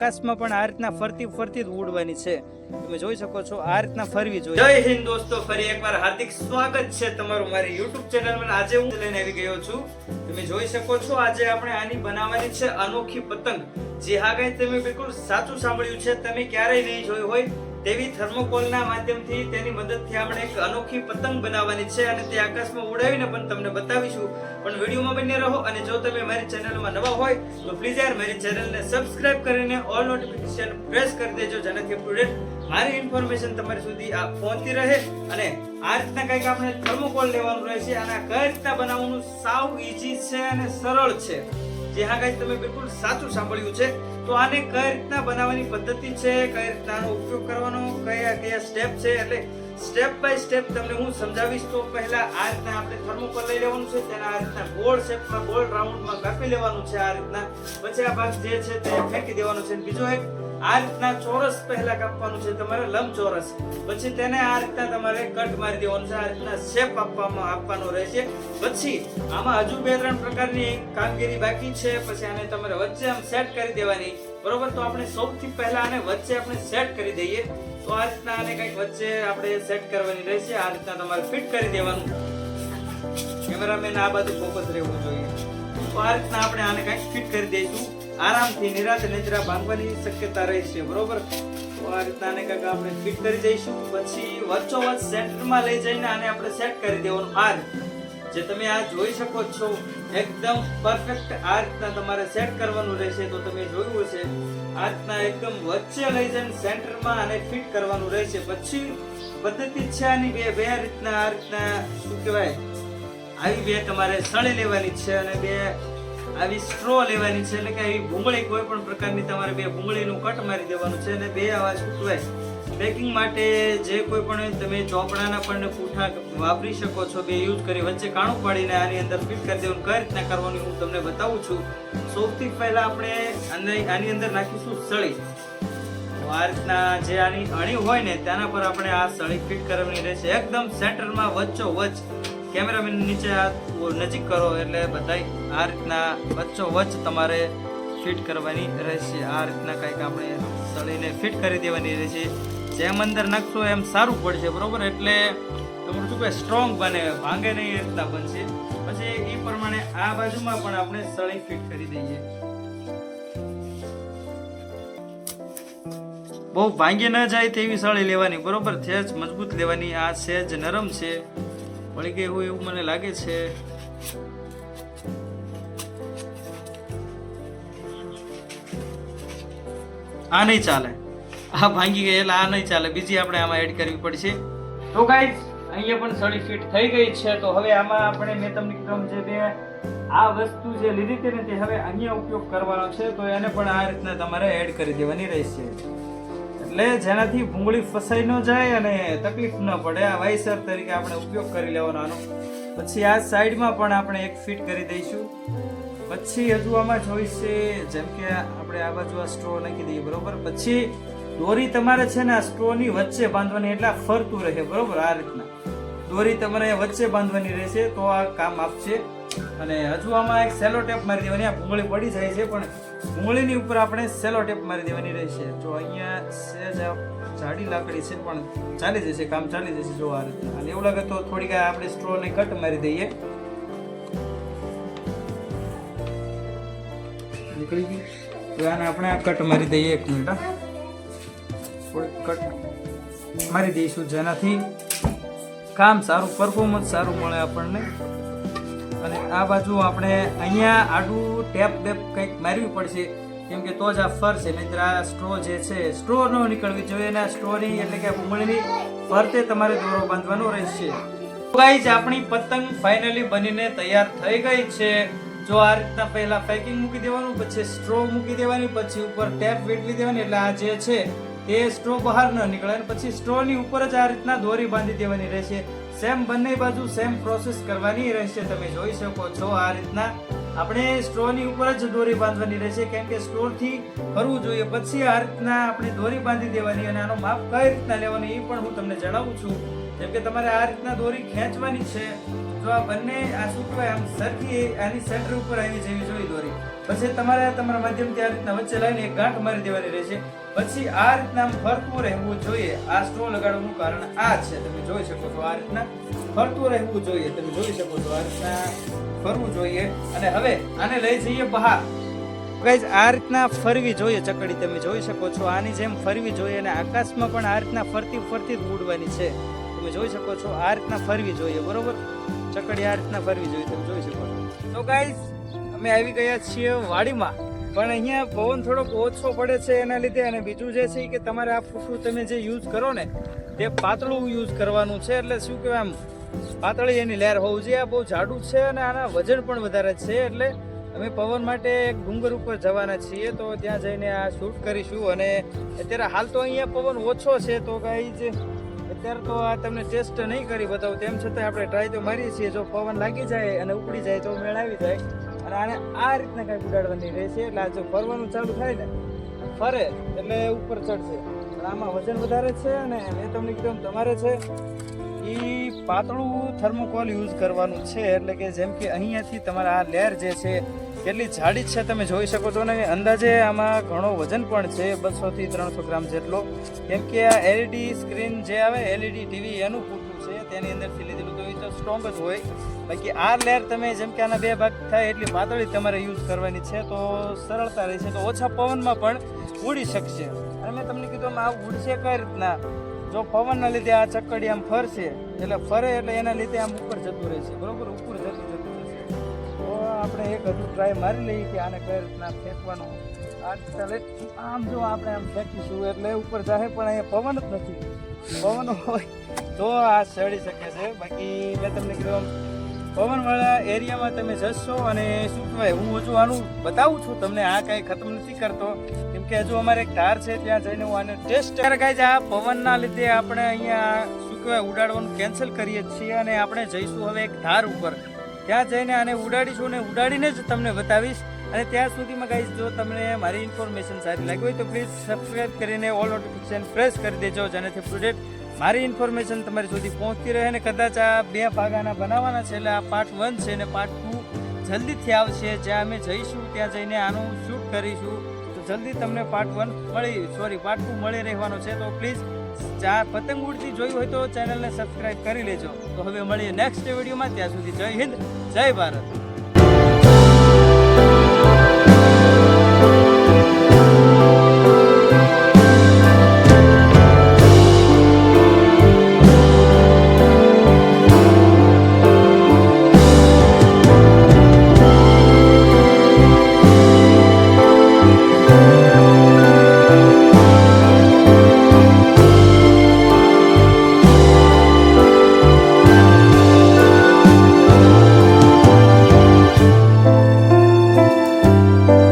આકાશમાં પણ આ રીતના ફરતી ફરતી જ ઉડવાની છે. તમે જોઈ શકો છો આ રીતના ફરવી જોઈએ. જય હિન્દ દોસ્તો, ફરી એકવાર હાર્દિક સ્વાગત છે તમારું મારી YouTube ચેનલમાં. આજે હું લઈને આવી ગયો છું. તમે જોઈ શકો છો આજે આપણે આની બનાવવાની છે અનોખી પતંગ. જે હા ગાઈસ, તમે બિલકુલ સાચું સાંભળ્યું છે. તમે ક્યારેય નહીં જોઈ હોય તેવી થર્મોકોલના માધ્યમથી તેની મદદથી આપણે એક અનોખી પતંગ બનાવવાની છે અને તે આકાશમાં ઉડાવીને પણ તમને બતાવીશું. પણ વિડીયોમાં બને રહો અને જો તમે મારી ચેનલમાં નવા હોય તો પ્લીઝ યાર મારી ચેનલને સબસ્ક્રાઇબ કરીને ઓલ નોટિફિકેશન પ્રેસ કરી દેજો, જેનાથી અપડેટ મારી ઇન્ફોર્મેશન તમારી સુધી પહોંચતી રહે. અને આ રીતના કંઈક આપણે થર્મોકોલ લેવાનું રહેશે અને આ કઈ રીતના બનાવવાનું સાવ ઈઝી છે અને સરળ છે. જે હા ગાઈસ, તમે બિલકુલ સાચું સાંભળ્યું છે. તો આને કઈ રીતના બનાવવાની પદ્ધતિ છે, કઈ રીતના આનો ઉપયોગ કરવાનો, કયા સ્ટેપ છે, એટલે સ્ટેપ બાય સ્ટેપ તમને હું સમજાવીશ. તો પહેલા આ રીતના આપણે થર્મોકોલ લઈ લેવાનું છે, તેના આ રીતના ગોળ શેપમાં ગોળ રાઉન્ડમાં કાપી લેવાનું છે આ રીતના. પછી આ ભાગ જે છે તે ફેંકી દેવાનો છે. બીજો એક આ રીતના ચોરસ પહેલા કાપવાનું છે તમારે, લંબચોરસ. પછી તેને આ રીતના તમારે કટ મારી દેવાનું છે, આ રીતના શેપ આપવાનો રહેશે. પછી આમાં હજુ 2-3 પ્રકારની કામગીરી બાકી છે. પછી આને તમારે વચ્ચે આમ સેટ કરી દેવાની, બરોબર. તો આપણે સૌથી પહેલા આને વચ્ચે આપણે સેટ કરી દઈએ. તો આ રીતના આને કંઈક વચ્ચે આપણે સેટ કરવાની રહેશે. આ રીતના તમારે ફિટ કરી દેવાનું. કેમેરામેન આ બાજુ ફોકસ રહેવું જોઈએ. તો આ રીતના આપણે આને કંઈક ફિટ કરી દઈશું. આરામથી નિરાંતે નિદ્રા ભાંગવાની શક્યતા રહેશે, બરોબર. તો આ રીતના આને કંઈક આપણે ફિટ કરી દઈશું. પછી વચ્ચોવચ્ચ સેન્ટરમાં લઈ જઈને આને આપણે સેટ કરી દેવાનું. આ રીતે જે તમે આ જોઈ શકો છો એકદમ પરફેક્ટ આ રીતના તમારે સેટ કરવાનું રહેશે. તો તમે જોયું હશે આ રીતના એકદમ વચ્ચે લઈ જઈને સેન્ટરમાં આને ફિટ કરવાનું રહેશે. પછી પદ્ધતિ છે આની બે રીતના આ રીતના શું કહેવાય, આવી બે તમારે સળી લેવાની છે અને બે આવી સ્ટ્રો લેવાની છે, એટલે કે આવી ભૂંગળી કોઈ પણ પ્રકારની તમારે બે ભૂંગળીનું કટ મારી દેવાનું છે. અને બે આવા શું કહેવાય પેકિંગ માટે જે કોઈ પણ તમે ચોપડાના પણ પૂઠા વાપરી શકો છો, બે યુઝ કરી વચ્ચે કાણું પાડીને આની અંદર ફિટ કરી દેવાનું. કઈ રીતના કરવાનું હું તમને બતાવું છું. સૌથી પહેલા આપણે આની અંદર નાખીશું સળી. આ રીતના જે આની અણી હોય ને તેના પર આપણે આ સળી ફિટ કરવાની રહેશે. એકદમ સેન્ટરમાં વચ્ચોવચ્ચ. કેમેરામેન નીચે નજીક કરો એટલે બધાય આ રીતના વચ્ચોવચ્ચ તમારે ફિટ કરવાની રહેશે. આ રીતના કંઈક આપણે સળીને ફિટ કરી દેવાની રહેશે. જેમ અંદર નાખશો એમ સારું પડશે, બરોબર. એટલે તમારું શું કહે સ્ટ્રોંગ બને, ભાંગે નહીં, એ રીતના બનશે. પછી એ પ્રમાણે આ બાજુમાં પણ આપણે સળી ફિટ કરી દઈએ. બહુ ભાંગી ન જાય તેવી સળી લેવાની, બરોબર. સહેજ મજબૂત લેવાની. આ સહેજ નરમ છે, વળી ગઈ હોય એવું મને લાગે છે. આ નહીં ચાલે, આ ભાંગી ગઈ એટલે આ નહીં ચાલે. બીજી આપણે આમાં એડ કરવી પડશે. તો ગાઈસ, અહીંયા પણ સળી ફિટ થઈ ગઈ છે. તો હવે આમાં આપણે મેં તમને કીધું જે બે આ વસ્તુ જે લીધી હતી ને તે હવે અહીંયા ઉપયોગ કરવાનો છે. તો એને પણ આ રીતના તમારે એડ કરી દેવાની રહેશે, એટલે જેનાથી ભૂંગળી ફસાઈ ન જાય અને તકલીફ ન પડે. આ વાઇસર તરીકે આપણે ઉપયોગ કરી લેવાનો આનો. પછી આ સાઈડમાં પણ આપણે એક ફિટ કરી દઈશું. પછી હજુ આમાં જોઈશે, જેમ કે આપણે આ બાજુ આ સ્ટ્રો નાખી દઈએ, બરોબર. પછી દોરી તમારે છે ને આ સ્ટ્રોની વચ્ચે બાંધવાની, એટલે ફરતું રહે, બરોબર. આ રીતના દોરી તમારે વચ્ચે બાંધવાની રહેશે, તો આ કામ આપશે. અને હજુ આમાં એક સેલો ટેપ મારી દેવાની. આ ભૂંગળી પડી જાય છે પણ ભૂંગળીની ઉપર આપણે સેલો ટેપ મારી દેવાની રહેશે. જો અહીંયા સહેજ જાડી લાકડી છે પણ ચાલી જશે, કામ ચાલી જશે. જો આ રીતે અને એવું લાગે તો થોડીક આપણે સ્ટ્રોને કટ મારી દઈએ. નીકળી ગઈ. તો આને આપણે આ કટ મારી દઈએ. 1 મિનિટ થોડીક કટ મારી દઈશું, જેનાથી કામ સારું, પરફોર્મન્સ સારું મળે આપણને. અને આ બાજુ આપણે અહીંયા આડું ટેપ કંઈક મારવી પડશે, કેમ કે તો જ આ ફર છે. નહીંતર આ સ્ટ્રો જે છે સ્ટ્રો ન નીકળવી જોઈએ. અને આ સ્ટ્રોની એટલે કે ભૂંગળીની ફરતે તમારે દોરો બાંધવાનો રહેશે. ગાઈઝ, આપણી પતંગ ફાઇનલી બનીને તૈયાર થઈ ગઈ છે. જો આ રીતના પહેલા પેકિંગ મૂકી દેવાનું, પછી સ્ટ્રો મૂકી દેવાની, પછી ઉપર ટેપ વીટવી દેવાની, એટલે આ જે છે તે સ્ટ્રો બહાર ન નીકળે. અને પછી સ્ટ્રોની ઉપર જ આ રીતના દોરી બાંધી દેવાની રહેશે. સેમ બંને બાજુ સેમ પ્રોસેસ કરવાની રહેશે. તમે જોઈ શકો છો આ રીતના આપણે સ્ટ્રોની ઉપર જ દોરી બાંધવાની રહેશે, કેમ કે સ્ટ્રોથી ફરવું જોઈએ. પછી આ રીતના આપણે દોરી બાંધી દેવાની. અને આનો માપ કઈ રીતના લેવાનો એ પણ હું તમને જણાવું છું. જેમ કે તમારે આ રીતના દોરી ખેંચવાની છે. જો આ બંને આ શું કહેવાય આમ સરખી આની સેન્ટર ઉપર આવી જવી જોઈએ દોરી. પછી તમારે તમારા માધ્યમથી આ રીતના વચ્ચે લાવીને એક ગાંઠ મારી દેવાની રહેશે. પછી આ રીતના આમ ફરતું રહેવું જોઈએ. આ સ્ટ્રો લગાડવાનું કારણ આ છે, તમે જોઈ શકો છો. આ રીતના ફરતું રહેવું જોઈએ, તમે જોઈ શકો છો. આ રીતના ફરવું જોઈએ. અને હવે આને લઈ જઈએ બહાર. ગાઈઝ આ રીતના ફરવી જોઈએ ચકડી, તમે જોઈ શકો છો. આની જેમ ફરવી જોઈએ અને આકાશમાં પણ આ રીતના ફરતી ફરતી જ ઉડવાની છે, તમે જોઈ શકો છો. આ રીતના ફરવી જોઈએ, બરોબર. ચકડી આ રીતના ફરવી જોઈએ, તમે જોઈ શકો છો. તો ગાઈઝ અમે આવી ગયા છીએ વાડીમાં, પણ અહીંયા પવન થોડોક ઓછો પડે છે એના લીધે. અને બીજું જે છે કે તમારે આ ફૂટું તમે જે યુઝ કરો ને તે પાતળું યુઝ કરવાનું છે. એટલે શું કહેવાય, આમ પાતળી એની લેર હોવું જોઈએ. આ બહુ જાડું છે અને આના વજન પણ વધારે છે. એટલે અમે પવન માટે એક ડુંગર ઉપર જવાના છીએ, તો ત્યાં જઈને આ શૂટ કરીશું. અને અત્યારે હાલ તો અહીંયા પવન ઓછો છે, તો ગાઈઝ અત્યારે તો આ તમને ટેસ્ટ નહીં કરી બતાવું, તેમ છતાં આપણે ટ્રાય તો મારીએ છીએ. જો પવન લાગી જાય અને ઉપડી જાય તો મેળ આવી જાય. અને આને આ રીતના કાંઈક ઉડાડવાની રહેશે. એટલે આ જો ફરવાનું ચાલુ થાય ને, ફરે એટલે ઉપર ચડશે. અને આમાં વજન વધારે છે. અને મેં તમને કીધું તમારે છે એ પાતળું થર્મોકોલ યુઝ કરવાનું છે. એટલે કે જેમ કે અહીંયાથી તમારા આ લેર જે છે કેટલી જાડી છે તમે જોઈ શકો છો. ને અંદાજે આમાં ઘણો વજન પણ છે, 200 થી 300 ગ્રામ જેટલો. કેમ કે આ એલઈડી સ્ક્રીન જે આવે, એલઈડી ટીવી એનું ફૂટું છે, તેની અંદરથી લીધેલું, તો એ તો સ્ટ્રોંગ જ હોય. બાકી આ લેર તમે જેમ કે આના 2 ભાગ થાય એટલી પાતળી તમારે યુઝ કરવાની છે, તો સરળતા રહેશે. તો ઓછા પવનમાં પણ ઉડી શકશે. અને મેં તમને કીધું આ ઉડશે કઈ રીતના, જો પવનના લીધે આ ચકડી આમ ફરશે, એટલે ફરે એટલે એના લીધે આમ ઉપર જતું રહેશે, બરોબર. ઉપર જતું રહેશે. તો આપણે એક હજુ ટ્રાય મારી લઈએ કે આને કઈ રીતના ફેંકવાનું. આ ચાલે આમ જો આપણે આમ ફેંકીશું એટલે ઉપર જાય, પણ અહીંયા પવન જ નથી. પવન હોય તો આ ચડી શકે છે. બાકી મેં તમને કીધું પવનવાળા એરિયામાં તમે જશો અને શું કહેવાય, હું હજુ આનું બતાવું છું તમને, આ કાંઈ ખતમ નથી કરતો. કેમ કે હજુ અમારે એક ધાર છે, ત્યાં જઈને હું આને ટેસ્ટ ગાઈઝ આ પવનના લીધે આપણે અહીંયા શું કહેવાય ઉડાડવાનું કેન્સલ કરીએ છીએ. અને આપણે જઈશું હવે એક ધાર ઉપર, ત્યાં જઈને આને ઉડાડીશું અને ઉડાડીને જ તમને બતાવીશ. અને ત્યાં સુધીમાં ગાઈઝ જો તમને મારી ઇન્ફોર્મેશન સારી લાગી હોય તો પ્લીઝ સબસ્ક્રાઈબ કરીને ઓલ નોટિફિકેશન પ્રેસ કરી દેજો, જેનાથી અપડેટ મારી ઇન્ફોર્મેશન તમારી સુધી પહોંચતી રહે. ને કદાચ આ 2 ભાગાના બનાવવાના છે, એટલે આ પાર્ટ 1 છે ને પાર્ટ 2 જલ્દીથી આવશે. જ્યાં અમે જઈશું ત્યાં જઈને આનું શૂટ કરીશું, તો જલ્દી તમને પાર્ટ 2 મળી રહેવાનો છે. તો પ્લીઝ પતંગ ઉડતી જોઈ હોય તો ચેનલને સબસ્ક્રાઈબ કરી લેજો. તો હવે મળીએ નેક્સ્ટ વિડીયોમાં, ત્યાં સુધી જય હિન્દ, જય ભારત.